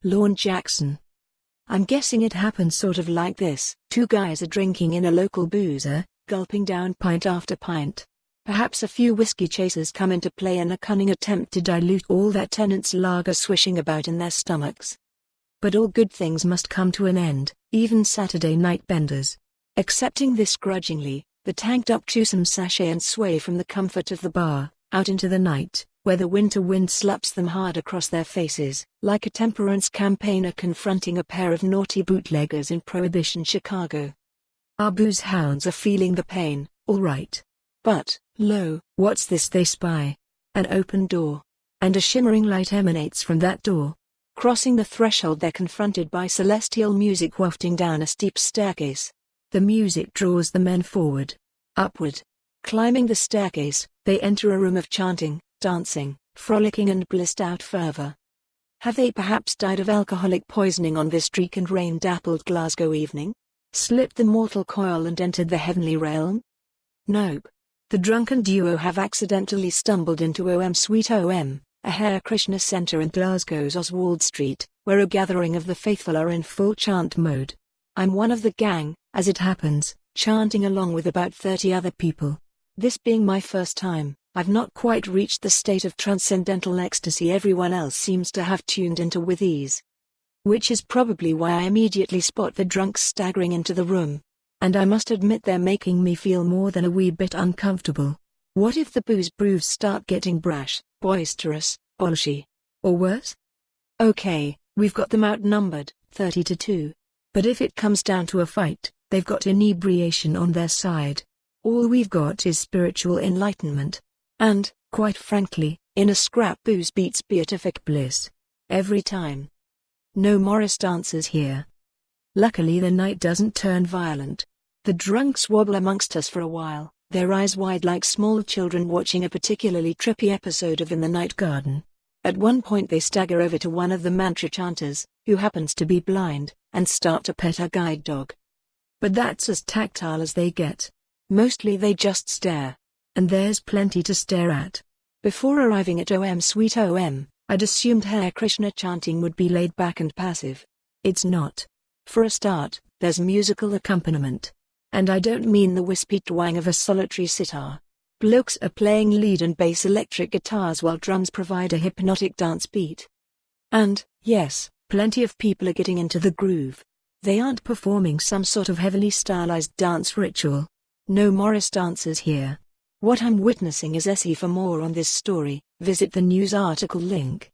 Lorne Jackson. I'm guessing it happens sort of like this. Two guys are drinking in a local boozer, gulping down pint after pint. Perhaps a few whiskey chasers come into play in a cunning attempt to dilute all that Tennent's lager swishing about in their stomachs. But all good things must come to an end, even Saturday night benders. Accepting this grudgingly, the tanked-up twosome sashay and sway from the comfort of the bar, out into the night, where the winter wind slaps them hard across their faces, like a temperance campaigner confronting a pair of naughty bootleggers in Prohibition Chicago. Our booze hounds are feeling the pain, all right. But, lo, what's this they spy? An open door. And a shimmering light emanates from that door. Crossing the threshold, they're confronted by celestial music wafting down a steep staircase. The music draws the men forward. Upward. Climbing the staircase, they enter a room of chanting, dancing, frolicking and blissed-out fervour. Have they perhaps died of alcoholic poisoning on this streak and rain-dappled Glasgow evening? Slipped the mortal coil and entered the heavenly realm? Nope. The drunken duo have accidentally stumbled into Sweet Home, a Hare Krishna Centre in Glasgow's Oswald Street, where a gathering of the faithful are in full chant mode. I'm one of the gang, as it happens, chanting along with about 30 other people. This being my first time, I've not quite reached the state of transcendental ecstasy everyone else seems to have tuned into with ease. Which is probably why I immediately spot the drunks staggering into the room. And I must admit they're making me feel more than a wee bit uncomfortable. What if the booze brews start getting brash, boisterous, bolshy? Or worse? Okay, we've got them outnumbered, 30-2. But if it comes down to a fight, they've got inebriation on their side. All we've got is spiritual enlightenment. And, quite frankly, in a scrap booze beats beatific bliss. Every time. No Morris dancers here. Luckily the night doesn't turn violent. The drunks wobble amongst us for a while, their eyes wide like small children watching a particularly trippy episode of In the Night Garden. At one point they stagger over to one of the mantra chanters, who happens to be blind, and start to pet our guide dog. But that's as tactile as they get. Mostly they just stare. And there's plenty to stare at. Before arriving at Sweet Home, I'd assumed Hare Krishna chanting would be laid back and passive. It's not. For a start, there's musical accompaniment. And I don't mean the wispy twang of a solitary sitar. Blokes are playing lead and bass electric guitars while drums provide a hypnotic dance beat. And, yes, plenty of people are getting into the groove. They aren't performing some sort of heavily stylized dance ritual. No Morris dancers here. What I'm witnessing is SE. For more on this story, visit the news article link.